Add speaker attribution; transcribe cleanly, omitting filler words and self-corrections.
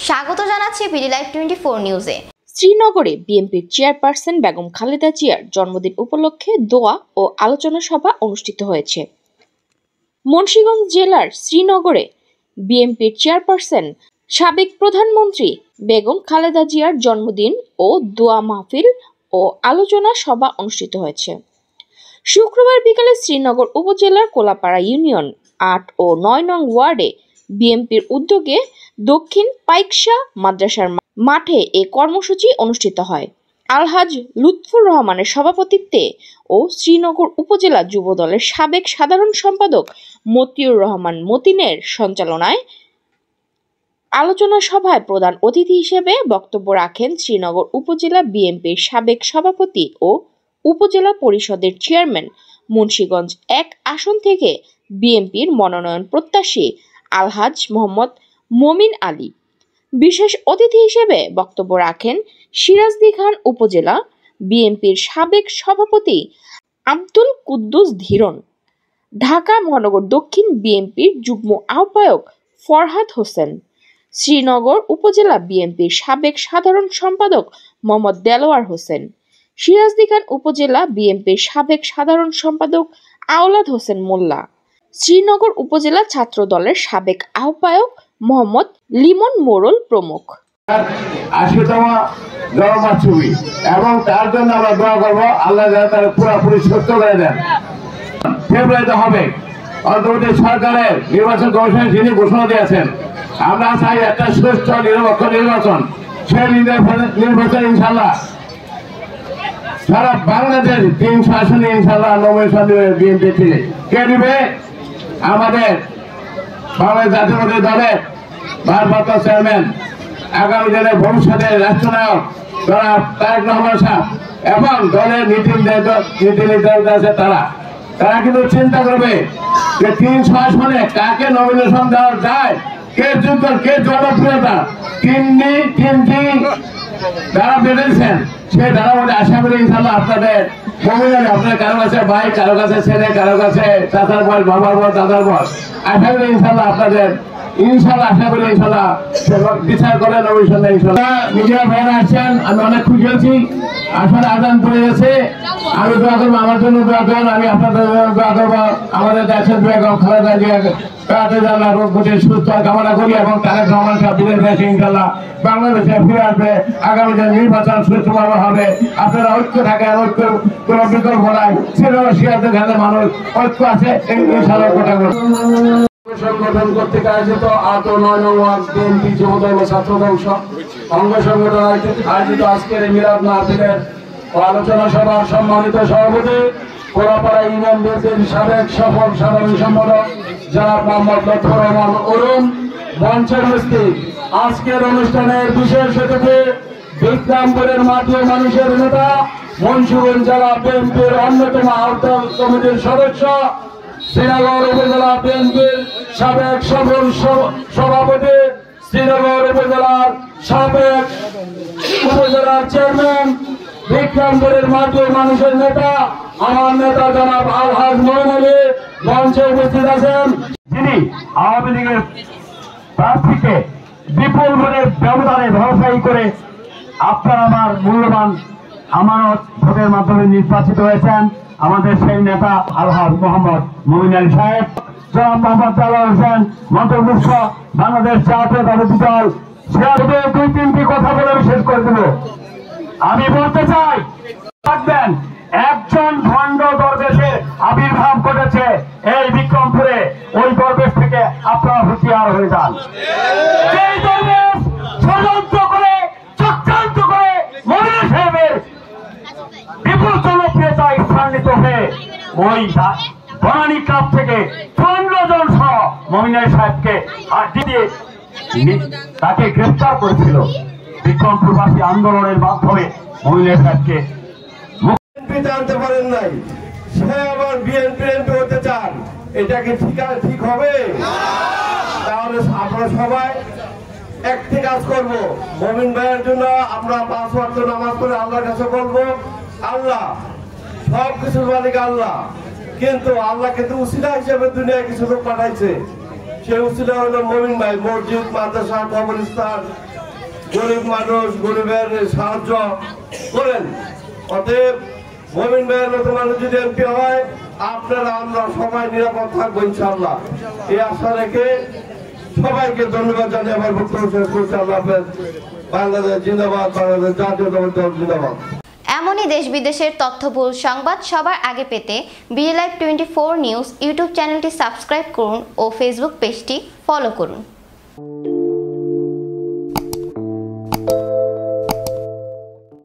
Speaker 1: স্বাগত জানাচ্ছি BD live 24 নিউজে।
Speaker 2: শ্রীনগরে বিএনপির চেয়ারপারসন বেগম খালেদা জিয়ার জন্মদিন উপলক্ষে দোয়া ও আলোচনা সভা অনুষ্ঠিত হয়েছে। মুন্সিগঞ্জ জেলার শ্রীনগরে বিএনপির চেয়ারপারসন সাবেক প্রধানমন্ত্রী বেগম খালেদা জিয়ার জন্মদিন ও দোয়া মাহফিল ও আলোচনা সভা অনুষ্ঠিত হয়েছে। শুক্রবার বিকালে শ্রীনগর উপজেলার কোলাপাড়া ইউনিয়ন ৮ ও ৯ নং ওয়ার্ডে বিএনপির উদ্যোগে দক্ষিণ পাইকশা মাদ্রাসার মাঠে এ কর্মসূচি অনুষ্ঠিত হয়। আলহাজ লুৎফুর রহমানের সভাপতিত্বে ও শ্রীনগর উপজেলা যুব দলের সাবেক সাধারণ সম্পাদক মতিউর রহমান মতিনের সঞ্চালনায় আলোচনা সভায় প্রধান অতিথি হিসেবে বক্তব্য রাখেন শ্রীনগর উপজেলা বিএনপির সাবেক সভাপতি ও উপজেলা পরিষদের চেয়ারম্যান, মুন্সিগঞ্জ ১ আসন থেকে বিএনপির মনোনয়ন প্রত্যাশী আলহাজ মোহাম্মদ মমিন আলী। বিশেষ অতিথি হিসেবে বক্তব্য রাখেন সিরাজদি খান উপজেলা বিএনপির সাবেক সভাপতি আব্দুল কুদ্দুস ধীরন, ঢাকা মহানগর দক্ষিণ বিএনপির যুগ্ম আহ্বায়ক ফরহাদ হোসেন, শ্রীনগর উপজেলা বিএনপির সাবেক সাধারণ সম্পাদক মোহাম্মদ দেলোয়ার হোসেন, সিরাজদি খান উপজেলা বিএনপির সাবেক সাধারণ সম্পাদক আওলাদ হোসেন মোল্লা, শ্রীনগর উপজেলা ছাত্র দলের সাবেক আহ্বায়ক মোহাম্মদ লিমন মোড়ল প্রমুখ।
Speaker 3: ৮০তম জন্মবার্ষিকী এবং তার জন্য আমরা দোয়া করবো, আল্লাহ যেন তার পুরোপুরি সত্য করে দেন। ফেব্রুয়ারিতে হবে অন্তর্বর্তী সরকারের নির্বাচন কমিশন যিনি ঘোষণা দিয়েছেন, আমরা চাই একটা সুষ্ঠু নিরপেক্ষ নির্বাচন। সেই নির্বাচন ইনশাল্লাহ সারা বাংলাদেশ ৩০০ আসনে ইনশাল্লাহ নমিনেশন দেবে বিএনপি থেকে। কে দিবে? আমাদের বাংলাদেশ জাতীয়তাবাদী দলের ভারপ্রাপ্ত চেয়ারম্যান, আগামী দিনে ভবিষ্যতের রাষ্ট্রনায়ক জনাব তারেক রহমান সাহেব এবং দলের নীতি নির্ধারক আছে তারা কিন্তু চিন্তা করবে যে ৩০০ আসনে কাকে নমিনেশন দেওয়া যায়, কে যোগ্য, কে জনপ্রিয়তা। তিনটি যারা বেঁধেছেন সেই ধারার মধ্যে আশা করি ইনশাল্লাহ আপনাদের মমিনালি, আপনার কারো কাছে ভাই, কারো কাছে ছেলে, কারো কাছে চাচার বয়স, বাবার বয়স, দাদার বয়স, আশা করি ইনশাল্লাহ আপনাদের আশা করি ইনশাল্লাহ বিচার করে নমিনেশন দেয় ইনশাল্লাহ। মিডিয়া ভাইরা আসছেন, আমি অনেক খুশি হয়েছি। আসলে আজান পড়ে গেছে, আমি দোয়া করবো, আমার জন্য দোয়া করুন, আমি আপনাদের জন্য দোয়া করবো। আমাদের দেশের বেগম খালেদা জিয়া সুস্থ কামনা করি এবং তারেক রহমান সাহেব বিদেশ দেশে ইনশাল্লাহ বাংলাদেশে ফিরে আসবে। আগামী দিন নির্বাচন সুষ্ঠুভাবে হবে। আপনারা ঐক্য থাকেন, ঐক্য কোন বিকল্প নাই। সিরাজদের ঘাটে মানুষ ঐক্য আছে, ইনশাল্লাহ কথা সংগঠন কর্তৃক আয়োজিত ৮ ও ৯ নং ওয়ার্ড বিএনপি যুবদল ছাত্র দল অঙ্গ সংগঠন আয়োজিত আজকের এই মিলাদ মাহফিলের আলোচনা সভার সম্মানিত সভাপতি কোলাপাড়া ইউনিয়ন বিএনপির সাবেক সফল সাধারণ সম্পাদক জনাব মোহাম্মদ লুৎফুর রহমান অরুণ, মঞ্চের উপস্থিত আজকের অনুষ্ঠানের বিশেষ অতিথি বিক্রমপুরের মাটির মানুষের নেতা, মুন্সিগঞ্জ জেলা বিএনপির অন্যতম আহ্বায়ক কমিটির সদস্য, শ্রীনগর উপজেলা বিএনপির সাবেক সফল সভাপতি, শ্রীনগর উপজেলার সাবেক উপজেলার চেয়ারম্যান, বিক্রমপুরের মাটির মানুষের নেতা, আমার নেতা জনাব আলহাজ মমিন আলী মঞ্চে উপস্থিত আছেন, যিনি আওয়ামী লীগের প্রার্থীকে বিপুল ভোটের ব্যবধানে ধরাশায়ী করে আপনার আমার মূল্যবান আমানত ভোটের মাধ্যমে নির্বাচিত হয়েছেন আমাদের সেই নেতা আলহাজ মোহাম্মদ মমিন আলী সাহেব। জনাব মোহাম্মদ দেলোয়ার হোসেন মন্ত্রমুখ্য, বাংলাদেশ জাতীয়তাবাদী দল। সে ২-৩টি কথা বলে আমি শেষ করে দেব। আমি বলতে চাই, থাকবেন একজন ভণ্ড দরবেশের আবির্ভাব ঘটেছে এই বিক্রমপুরে। ওই দরবেশ থেকে আপনারা হুঁশিয়ার হয়ে যান। এই দরবেশ ষড়যন্ত্র করে, চক্রান্ত করে মমিন সাহেবের বিপুল জনপ্রিয়তা স্থানিত হয়ে ওই বনানী ক্লাব থেকে ১৫ জন সহ মমিন সাহেবকে তাকে গ্রেফতার করেছিল। বিক্রমপুরবাসী আন্দোলনের মাধ্যমে মমিন সাহেবকে জানতে পারেন নাই, সে আবার বিএনপি হতে চান। এটা কি ঠিক হবে? তাহলে আমরা সবাই একটি কাজ করব। মমিন ভাইয়ের জন্য আমরা ৫ ওয়াক্ত নামাজ পড়ে আল্লাহর কাছে বলবো, আল্লাহ সবকিছুর মালিক আল্লাহ, কিন্তু আল্লাহ কিন্তু উসিলা হিসেবে দুনিয়ায় কিছু লোক পাঠাইছে। সেই উসিলা হলো মমিন ভাই। মসজিদ, মাদ্রাসা, কবরস্থান
Speaker 4: গরিব মানুষ, গরিবের সাহায্য করেন। অতএব মমিন ভাইয়ের মতো মানুষ যদি এমপি হয়, আপনারা আমরা সবাই নিরাপদ থাকবো ইনশাআল্লাহ। এই আশা রেখে সবাইকে ধন্যবাদ জানিয়ে আমার বক্তব্য শেষ করছি। আল্লাহ হাফেজ। বাংলাদেশ জিন্দাবাদ, বাংলাদেশ জাতীয়তাবাদী দল জিন্দাবাদ।
Speaker 1: এমনই দেশ বিদেশের তথ্যবহুল সংবাদ সবার আগে পেতে বিডি লাইভ 24 নিউজ ইউটিউব চ্যানেলটি সাবস্ক্রাইব করুন ও ফেসবুক পেজটি ফলো করুন।